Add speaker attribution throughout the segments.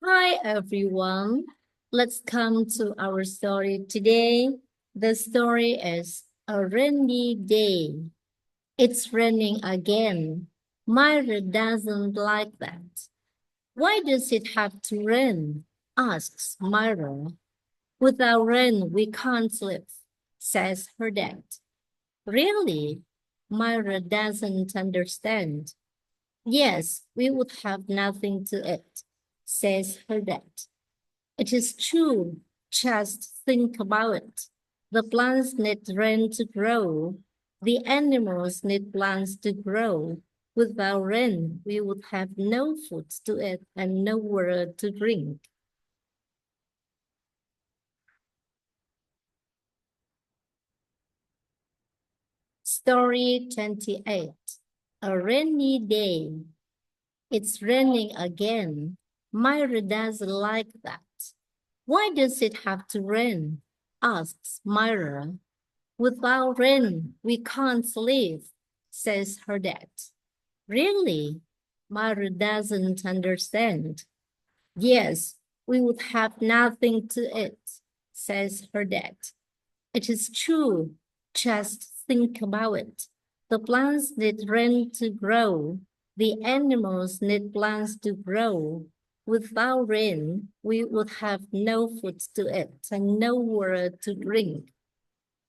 Speaker 1: Hi, everyone. Let's come to our story today. The story is A Rainy Day. It's raining again. Myra doesn't like that. Why does it have to rain? Asks Myra. Without rain, we can't live, says her dad. Really? Myra doesn't understand. Yes, we would have nothing to eat, says her dad. It is true. Just think about it. The plants need rain to grow. The animals need plants to grow. Without rain, we would have no food to eat and no water to drink. Story 28. A rainy day. It's raining again. Myra doesn't like that. Why does it have to rain? Asks Myra. Without rain, we can't live, says her dad. Really? Myra doesn't understand. Yes, we would have nothing to eat, says her dad. It is true. Just think about it. The plants need rain to grow. The animals need plants to grow. Without rain, we would have no food to eat and no water to drink.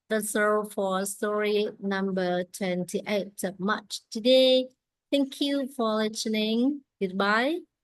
Speaker 1: That's all for story number 28 of March today. Thank you for listening. Goodbye.